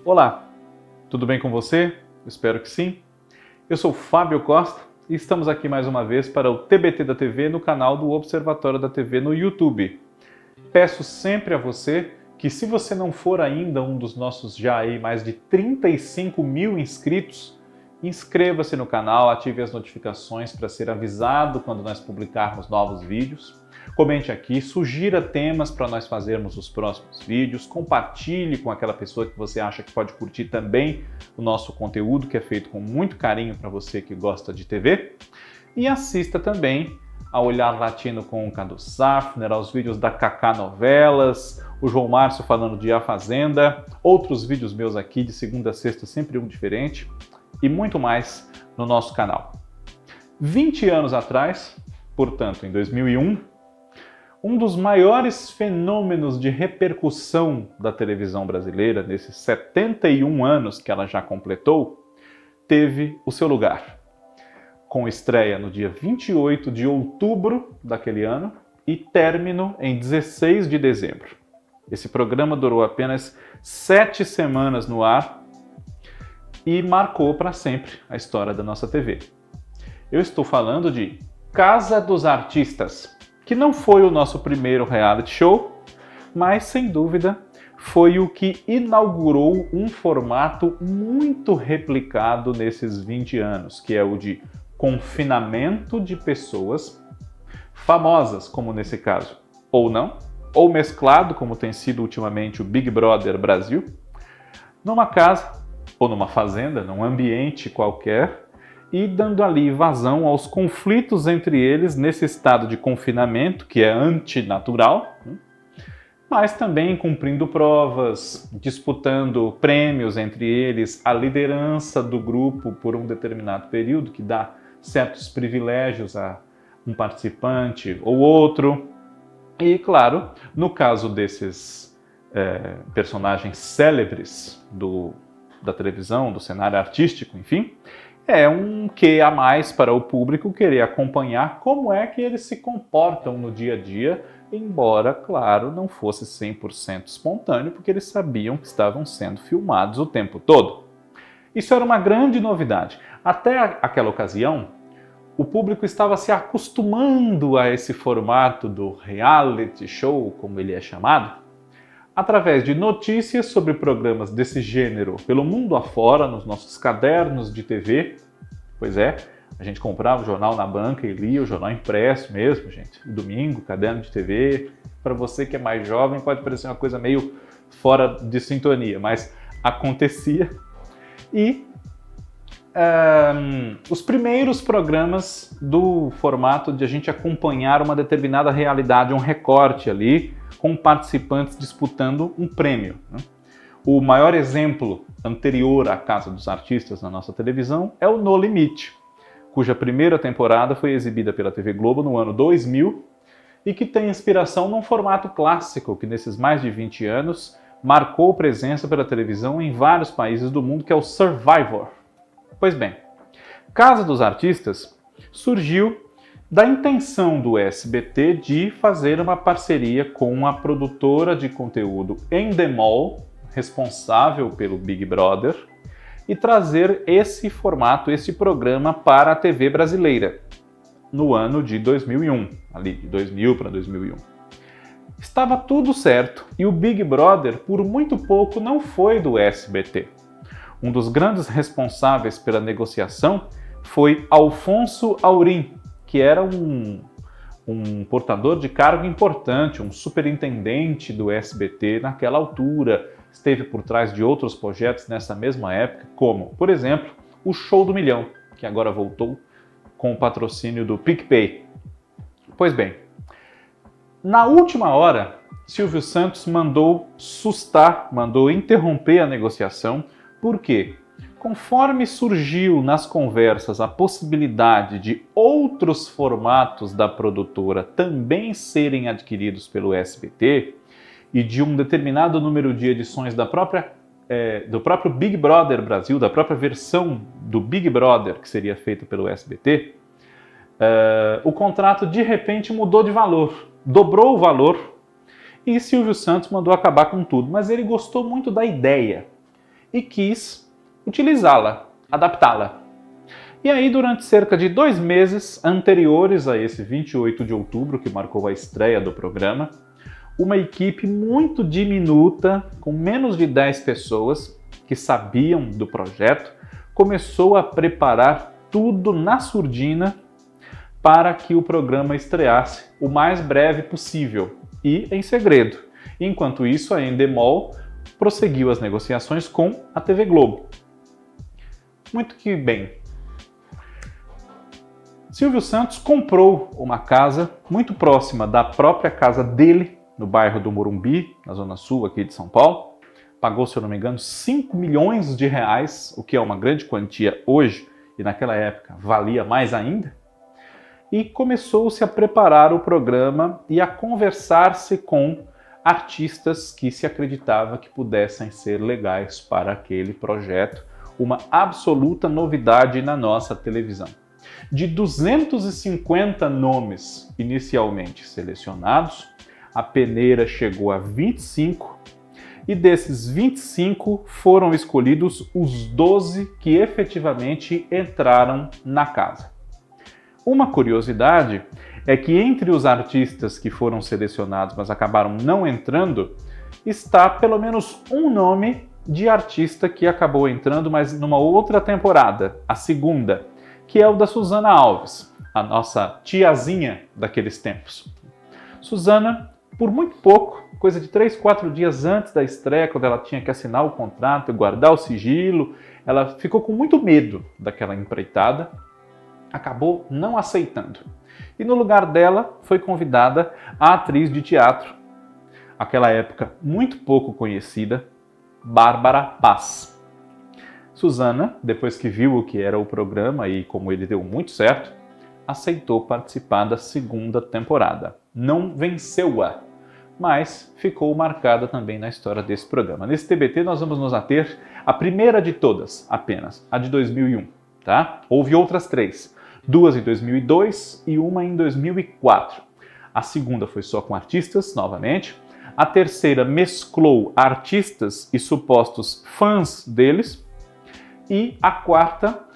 Olá, tudo bem com você? Espero que sim. Eu sou Fábio Costa e estamos aqui mais uma vez para o TBT da TV no canal do Observatório da TV no YouTube. Peço sempre a você que, se você não for ainda um dos nossos já aí mais de 35 mil inscritos, inscreva-se no canal, ative as notificações para ser avisado quando nós publicarmos novos vídeos. Comente aqui, sugira temas para nós fazermos os próximos vídeos, compartilhe com aquela pessoa que você acha que pode curtir também o nosso conteúdo, que é feito com muito carinho para você que gosta de TV. E assista também a Olhar Latino com o Cadu Safner, aos vídeos da Kaká Novelas, o João Márcio falando de A Fazenda, outros vídeos meus aqui de segunda a sexta, sempre um diferente, e muito mais no nosso canal. 20 anos atrás, portanto em 2001, um dos maiores fenômenos de repercussão da televisão brasileira, nesses 71 anos que ela já completou, teve o seu lugar, com estreia no dia 28 de outubro daquele ano e término em 16 de dezembro. Esse programa durou apenas 7 semanas no ar e marcou para sempre a história da nossa TV. Eu estou falando de Casa dos Artistas, que não foi o nosso primeiro reality show, mas sem dúvida foi o que inaugurou um formato muito replicado nesses 20 anos, que é o de confinamento de pessoas famosas, como nesse caso, ou não, ou mesclado, como tem sido ultimamente o Big Brother Brasil, numa casa ou numa fazenda, num ambiente qualquer, e dando ali vazão aos conflitos entre eles nesse estado de confinamento, que é antinatural, mas também cumprindo provas, disputando prêmios entre eles, a liderança do grupo por um determinado período, que dá certos privilégios a um participante ou outro. E, claro, no caso desses personagens célebres da televisão, do cenário artístico, enfim, é um quê a mais para o público querer acompanhar como é que eles se comportam no dia a dia, embora, claro, não fosse 100% espontâneo, porque eles sabiam que estavam sendo filmados o tempo todo. Isso era uma grande novidade. Até aquela ocasião, o público estava se acostumando a esse formato do reality show, como ele é chamado, através de notícias sobre programas desse gênero pelo mundo afora, nos nossos cadernos de TV. Pois é, a gente comprava o jornal na banca e lia o jornal impresso mesmo, gente. Domingo, caderno de TV. Para você que é mais jovem, pode parecer uma coisa meio fora de sintonia, mas acontecia. E os primeiros programas do formato de a gente acompanhar uma determinada realidade, um recorte ali, com participantes disputando um prêmio. O maior exemplo anterior à Casa dos Artistas na nossa televisão é o No Limite, cuja primeira temporada foi exibida pela TV Globo no ano 2000 e que tem inspiração num formato clássico que nesses mais de 20 anos marcou presença pela televisão em vários países do mundo, que é o Survivor. Pois bem, Casa dos Artistas surgiu da intenção do SBT de fazer uma parceria com a produtora de conteúdo Endemol, responsável pelo Big Brother, e trazer esse formato, esse programa para a TV brasileira, no ano de 2001, ali de 2000 para 2001. Estava tudo certo e o Big Brother, por muito pouco, não foi do SBT. Um dos grandes responsáveis pela negociação foi Alfonso Aurim, que era um portador de cargo importante, um superintendente do SBT naquela altura. Esteve por trás de outros projetos nessa mesma época, como, por exemplo, o Show do Milhão, que agora voltou com o patrocínio do PicPay. Pois bem, na última hora, Silvio Santos mandou interromper a negociação. Por quê? Conforme surgiu nas conversas a possibilidade de outros formatos da produtora também serem adquiridos pelo SBT, e de um determinado número de edições do próprio Big Brother Brasil, da própria versão do Big Brother que seria feita pelo SBT, o contrato de repente mudou de valor, dobrou o valor e Silvio Santos mandou acabar com tudo. Mas ele gostou muito da ideia e quis utilizá-la, adaptá-la. E aí, durante cerca de 2 meses anteriores a esse 28 de outubro, que marcou a estreia do programa, uma equipe muito diminuta, com menos de 10 pessoas que sabiam do projeto, começou a preparar tudo na surdina para que o programa estreasse o mais breve possível e em segredo. Enquanto isso, a Endemol prosseguiu as negociações com a TV Globo. Muito que bem. Silvio Santos comprou uma casa muito próxima da própria casa dele, no bairro do Morumbi, na zona sul aqui de São Paulo. Pagou, se eu não me engano, 5 milhões de reais, o que é uma grande quantia hoje, e naquela época valia mais ainda. E começou-se a preparar o programa e a conversar-se com artistas que se acreditava que pudessem ser legais para aquele projeto, uma absoluta novidade na nossa televisão. De 250 nomes inicialmente selecionados, a peneira chegou a 25 e desses 25 foram escolhidos os 12 que efetivamente entraram na casa. Uma curiosidade é que entre os artistas que foram selecionados, mas acabaram não entrando, está pelo menos um nome de artista que acabou entrando, mas numa outra temporada, a segunda, que é o da Susana Alves, a nossa tiazinha daqueles tempos. Susana, por muito pouco, coisa de 3, 4 dias antes da estreia, quando ela tinha que assinar o contrato e guardar o sigilo, ela ficou com muito medo daquela empreitada, acabou não aceitando. E no lugar dela foi convidada a atriz de teatro, aquela época muito pouco conhecida, Bárbara Paz. Susana, depois que viu o que era o programa e como ele deu muito certo, aceitou participar da segunda temporada. Não venceu-a, mas ficou marcada também na história desse programa. Nesse TBT nós vamos nos ater à primeira de todas, apenas, a de 2001. Tá? Houve outras 3, 2 em 2002 e uma em 2004. A segunda foi só com artistas, novamente. A terceira mesclou artistas e supostos fãs deles. E a quarta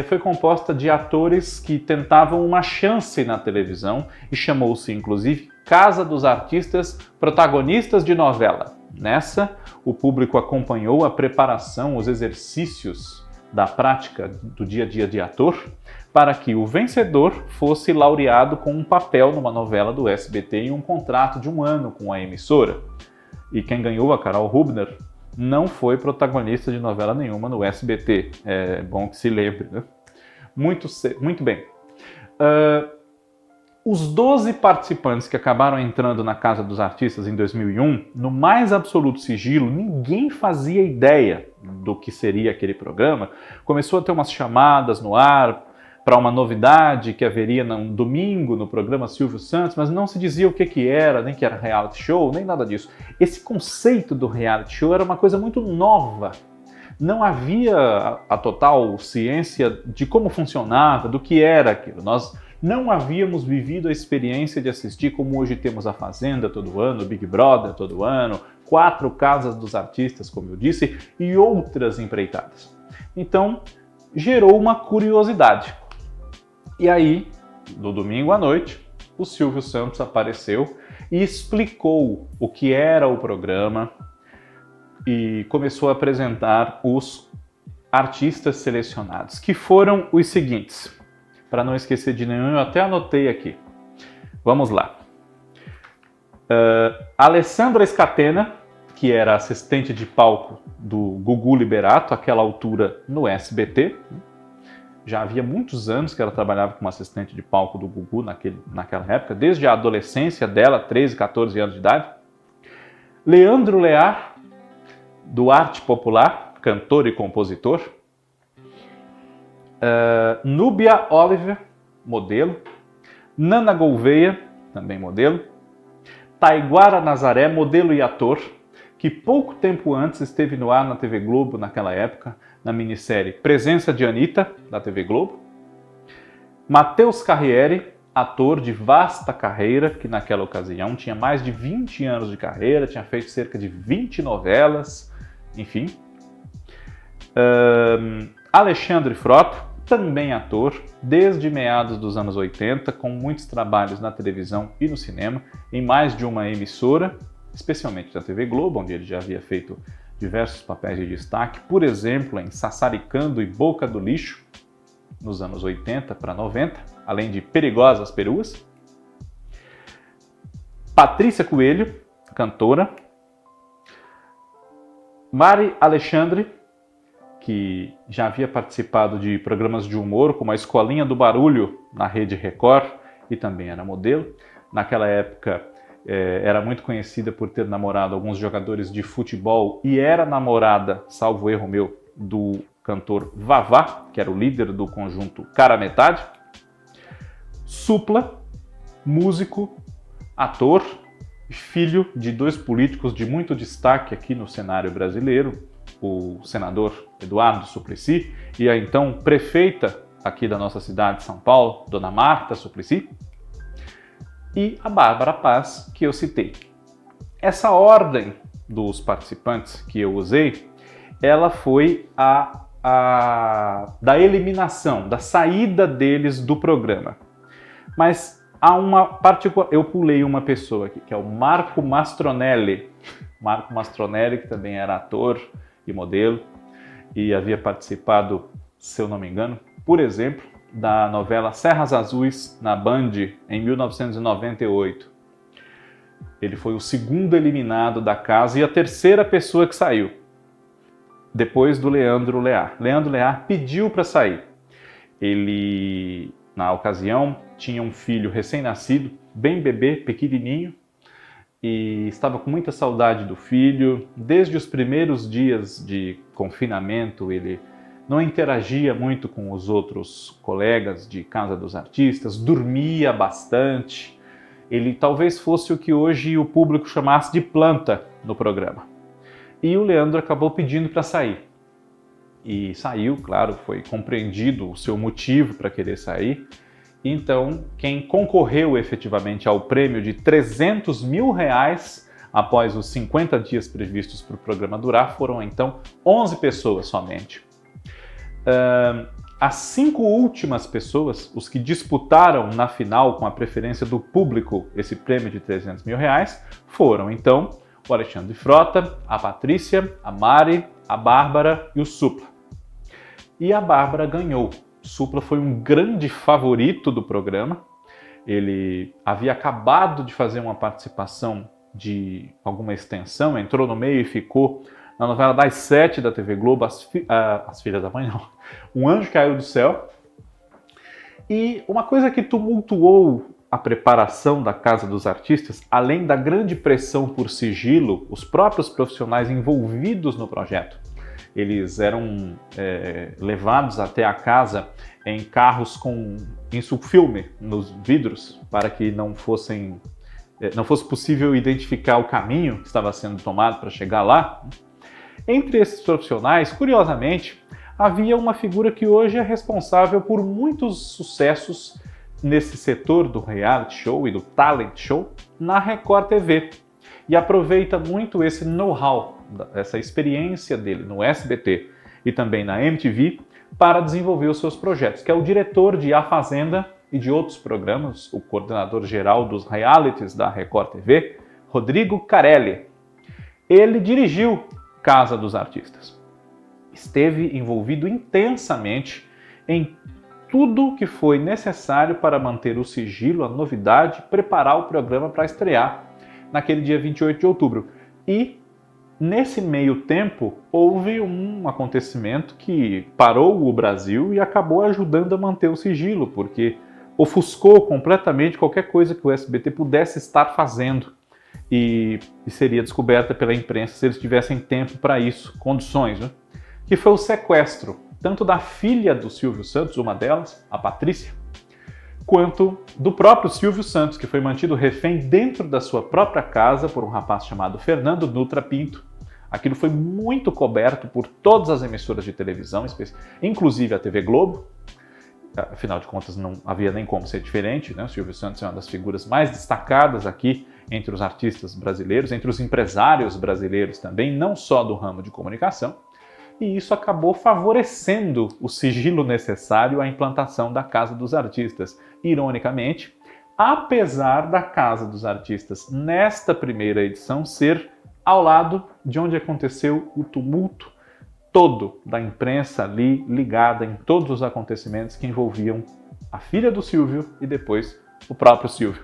foi composta de atores que tentavam uma chance na televisão e chamou-se, inclusive, Casa dos Artistas Protagonistas de Novela. Nessa, o público acompanhou a preparação, os exercícios da prática do dia a dia de ator, para que o vencedor fosse laureado com um papel numa novela do SBT e um contrato de 1 ano com a emissora. E quem ganhou, a Carol Rubner, não foi protagonista de novela nenhuma no SBT. É bom que se lembre, né? Muito bem. Os 12 participantes que acabaram entrando na Casa dos Artistas em 2001, no mais absoluto sigilo, ninguém fazia ideia do que seria aquele programa. Começou a ter umas chamadas no ar para uma novidade que haveria no domingo no programa Silvio Santos, mas não se dizia o que era, nem que era reality show, nem nada disso. Esse conceito do reality show era uma coisa muito nova. Não havia a total ciência de como funcionava, do que era aquilo. Nós não havíamos vivido a experiência de assistir como hoje temos a Fazenda todo ano, o Big Brother todo ano, 4 Casas dos Artistas, como eu disse, e outras empreitadas. Então, gerou uma curiosidade. E aí, no domingo à noite, o Silvio Santos apareceu e explicou o que era o programa e começou a apresentar os artistas selecionados, que foram os seguintes. Para não esquecer de nenhum, eu até anotei aqui. Vamos lá. Alessandra Scatena, que era assistente de palco do Gugu Liberato, àquela altura no SBT. Já havia muitos anos que ela trabalhava como assistente de palco do Gugu naquela época, desde a adolescência dela, 13, 14 anos de idade. Leandro Lear, do Arte Popular, cantor e compositor. Núbia Oliver, modelo. Nana Gouveia, também modelo. Taiguara Nazaré, modelo e ator, que pouco tempo antes esteve no ar na TV Globo naquela época, na minissérie Presença de Anitta, da TV Globo. Matheus Carriere, ator de vasta carreira, que naquela ocasião tinha mais de 20 anos de carreira, tinha feito cerca de 20 novelas, enfim. Alexandre Frota, também ator, desde meados dos anos 80, com muitos trabalhos na televisão e no cinema, em mais de uma emissora, especialmente da TV Globo, onde ele já havia feito diversos papéis de destaque, por exemplo, em Sassaricando e Boca do Lixo, nos anos 80 para 90, além de Perigosas Peruas. Patrícia Coelho, cantora. Mari Alexandre, que já havia participado de programas de humor, como a Escolinha do Barulho, na Rede Record, e também era modelo. Naquela época, era muito conhecida por ter namorado alguns jogadores de futebol e era namorada, salvo erro meu, do cantor Vavá, que era o líder do conjunto Cara Metade. Supla, músico, ator, filho de dois políticos de muito destaque aqui no cenário brasileiro, o senador Eduardo Suplicy e a então prefeita aqui da nossa cidade de São Paulo, Dona Marta Suplicy, e a Bárbara Paz, que eu citei. Essa ordem dos participantes que eu usei, ela foi da eliminação, da saída deles do programa. Mas há uma particular... Eu pulei uma pessoa aqui, que é o Marco Mastronelli. Marco Mastronelli, que também era ator e modelo, e havia participado, se eu não me engano, por exemplo, da novela Serras Azuis, na Band, em 1998. Ele foi o segundo eliminado da casa e a terceira pessoa que saiu, depois do Leandro Lear. Leandro Lear pediu para sair. Ele, na ocasião, tinha um filho recém-nascido, bem bebê, pequenininho, e estava com muita saudade do filho. Desde os primeiros dias de confinamento, ele não interagia muito com os outros colegas de Casa dos Artistas, dormia bastante. Ele talvez fosse o que hoje o público chamasse de planta no programa. E o Leandro acabou pedindo para sair. E saiu, claro, foi compreendido o seu motivo para querer sair. Então, quem concorreu efetivamente ao prêmio de R$300 mil após os 50 dias previstos para o programa durar, foram então 11 pessoas somente. As 5 últimas pessoas, os que disputaram na final com a preferência do público esse prêmio de R$300 mil, foram então o Alexandre Frota, a Patrícia, a Mari, a Bárbara e o Supla. E a Bárbara ganhou. Supla foi um grande favorito do programa. Ele havia acabado de fazer uma participação de alguma extensão, entrou no meio e ficou na novela das 7 da TV Globo, As Filhas da Mãe, não. Um Anjo Caiu do Céu. E uma coisa que tumultuou a preparação da Casa dos Artistas, além da grande pressão por sigilo, os próprios profissionais envolvidos no projeto, eles eram levados até a casa em carros com insufilme nos vidros para que não fosse possível identificar o caminho que estava sendo tomado para chegar lá. Entre esses profissionais, curiosamente, havia uma figura que hoje é responsável por muitos sucessos nesse setor do reality show e do talent show na Record TV. E aproveita muito esse know-how, essa experiência dele no SBT e também na MTV para desenvolver os seus projetos, que é o diretor de A Fazenda e de outros programas, o coordenador geral dos realities da Record TV, Rodrigo Carelli. Ele dirigiu Casa dos Artistas. Esteve envolvido intensamente em tudo que foi necessário para manter o sigilo, a novidade, preparar o programa para estrear naquele dia 28 de outubro. E, nesse meio tempo, houve um acontecimento que parou o Brasil e acabou ajudando a manter o sigilo, porque ofuscou completamente qualquer coisa que o SBT pudesse estar fazendo e seria descoberta pela imprensa se eles tivessem tempo para isso, condições, né? Que foi o sequestro, tanto da filha do Silvio Santos, uma delas, a Patrícia, quanto do próprio Silvio Santos, que foi mantido refém dentro da sua própria casa por um rapaz chamado Fernando Dutra Pinto. Aquilo foi muito coberto por todas as emissoras de televisão, inclusive a TV Globo. Afinal de contas, não havia nem como ser diferente, né? O Silvio Santos é uma das figuras mais destacadas aqui entre os artistas brasileiros, entre os empresários brasileiros também, não só do ramo de comunicação. E isso acabou favorecendo o sigilo necessário à implantação da Casa dos Artistas. Ironicamente, apesar da Casa dos Artistas, nesta primeira edição, ser ao lado de onde aconteceu o tumulto todo da imprensa ali ligada em todos os acontecimentos que envolviam a filha do Silvio e depois o próprio Silvio.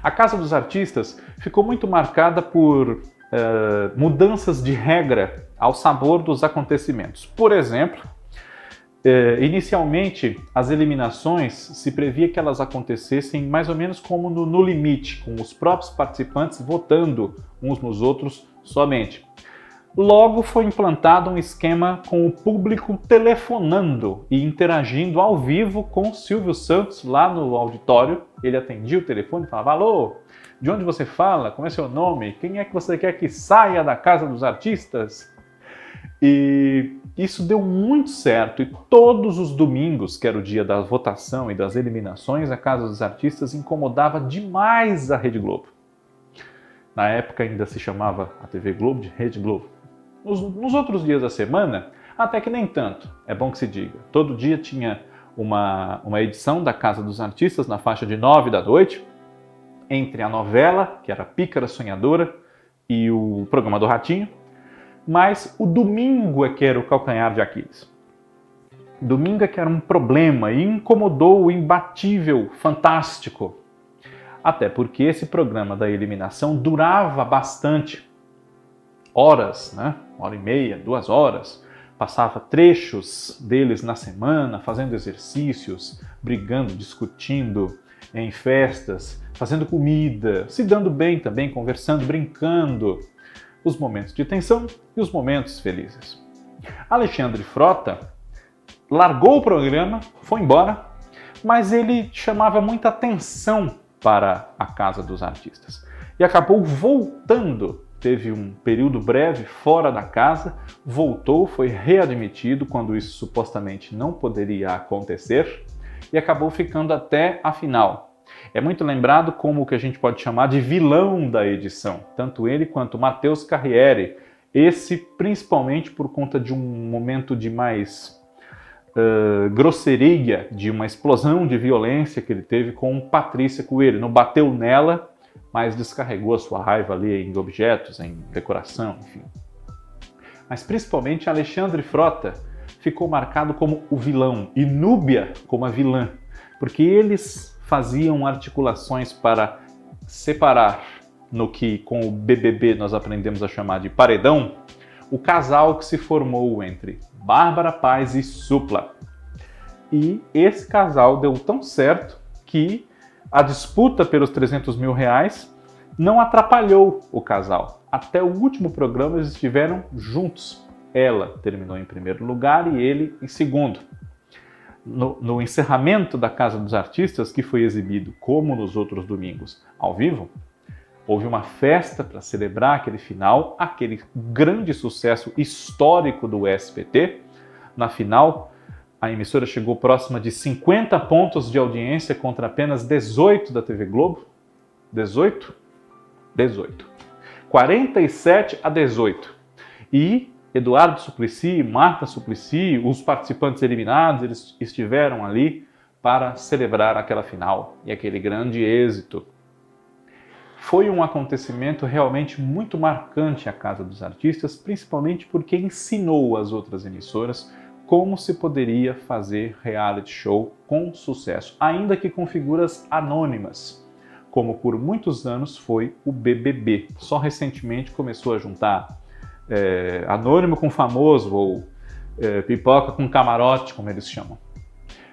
A Casa dos Artistas ficou muito marcada por mudanças de regra ao sabor dos acontecimentos. Por exemplo, inicialmente as eliminações se previa que elas acontecessem mais ou menos como no limite, com os próprios participantes votando uns nos outros somente. Logo foi implantado um esquema com o público telefonando e interagindo ao vivo com o Silvio Santos lá no auditório. Ele atendia o telefone e falava: alô, de onde você fala? Como é seu nome? Quem é que você quer que saia da Casa dos Artistas? E isso deu muito certo e todos os domingos, que era o dia da votação e das eliminações, a Casa dos Artistas incomodava demais a Rede Globo. Na época ainda se chamava a TV Globo de Rede Globo. Nos outros dias da semana, até que nem tanto, é bom que se diga. Todo dia tinha uma edição da Casa dos Artistas na faixa de 9 da noite, entre a novela, que era Pícara Sonhadora, e o programa do Ratinho, mas o domingo é que era o calcanhar de Aquiles. Domingo é que era um problema e incomodou o imbatível Fantástico. Até porque esse programa da eliminação durava bastante. Horas, né? 1h30, 2 horas. Passava trechos deles na semana, fazendo exercícios, brigando, discutindo em festas, fazendo comida, se dando bem também, conversando, brincando. Os momentos de tensão e os momentos felizes. Alexandre Frota largou o programa, foi embora, mas ele chamava muita atenção para a Casa dos Artistas. E acabou voltando. Teve um período breve fora da casa, voltou, foi readmitido quando isso supostamente não poderia acontecer e acabou ficando até a final. É muito lembrado como o que a gente pode chamar de vilão da edição, tanto ele quanto Matheus Carriere, esse principalmente por conta de um momento de mais grosseria, de uma explosão de violência que ele teve com Patrícia Coelho. Não bateu nela, mas descarregou a sua raiva ali em objetos, em decoração, enfim. Mas principalmente Alexandre Frota ficou marcado como o vilão e Núbia como a vilã, porque eles faziam articulações para separar, no que com o BBB nós aprendemos a chamar de paredão, o casal que se formou entre Bárbara Paz e Supla. E esse casal deu tão certo que a disputa pelos 300 mil reais não atrapalhou o casal. Até o último programa eles estiveram juntos. Ela terminou em primeiro lugar e ele em segundo. No encerramento da Casa dos Artistas, que foi exibido, como nos outros domingos, ao vivo, houve uma festa para celebrar aquele final, aquele grande sucesso histórico do SBT. Na final, a emissora chegou próxima de 50 pontos de audiência contra apenas 18 da TV Globo. 18? 18. 47-18. E Eduardo Suplicy, Marta Suplicy, os participantes eliminados, eles estiveram ali para celebrar aquela final e aquele grande êxito. Foi um acontecimento realmente muito marcante a Casa dos Artistas, principalmente porque ensinou as outras emissoras como se poderia fazer reality show com sucesso, ainda que com figuras anônimas, como por muitos anos foi o BBB. Só recentemente começou a juntar anônimo com famoso, ou pipoca com camarote, como eles chamam.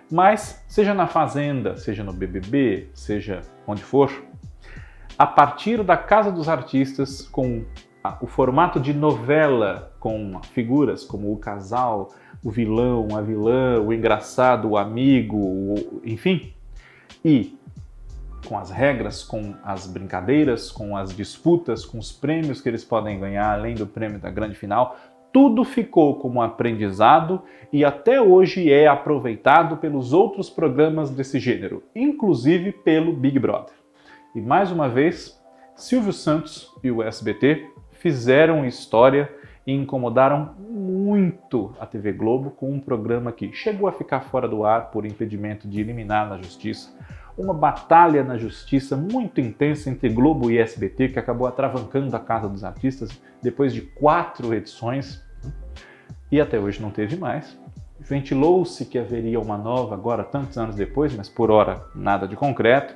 Mas, seja na Fazenda, seja no BBB, seja onde for, a partir da Casa dos Artistas, com o formato de novela, com figuras como o casal, o vilão, a vilã, o engraçado, o amigo, enfim, E com as regras, com as brincadeiras, com as disputas, com os prêmios que eles podem ganhar, além do prêmio da grande final, tudo ficou como aprendizado e até hoje é aproveitado pelos outros programas desse gênero, inclusive pelo Big Brother. E mais uma vez, Silvio Santos e o SBT fizeram história e incomodaram muito a TV Globo com um programa que chegou a ficar fora do ar por impedimento de eliminar na justiça. Uma batalha na justiça muito intensa entre Globo e SBT que acabou atravancando a Casa dos Artistas depois de 4 edições e até hoje não teve mais. Ventilou-se que haveria uma nova agora, tantos anos depois, mas por hora nada de concreto.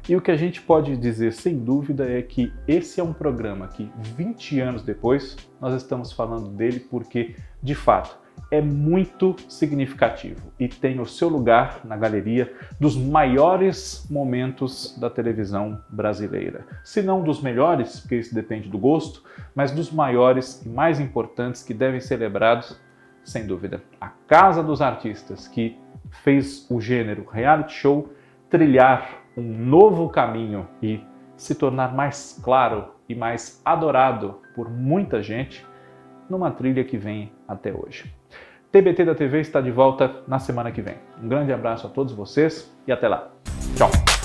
E o que a gente pode dizer sem dúvida é que esse é um programa que 20 anos depois nós estamos falando dele porque, de fato, é muito significativo e tem o seu lugar na galeria dos maiores momentos da televisão brasileira. Se não dos melhores, porque isso depende do gosto, mas dos maiores e mais importantes que devem ser celebrados, sem dúvida. A Casa dos Artistas, que fez o gênero reality show trilhar um novo caminho e se tornar mais claro e mais adorado por muita gente numa trilha que vem até hoje. TBT da TV está de volta na semana que vem. Um grande abraço a todos vocês e até lá. Tchau!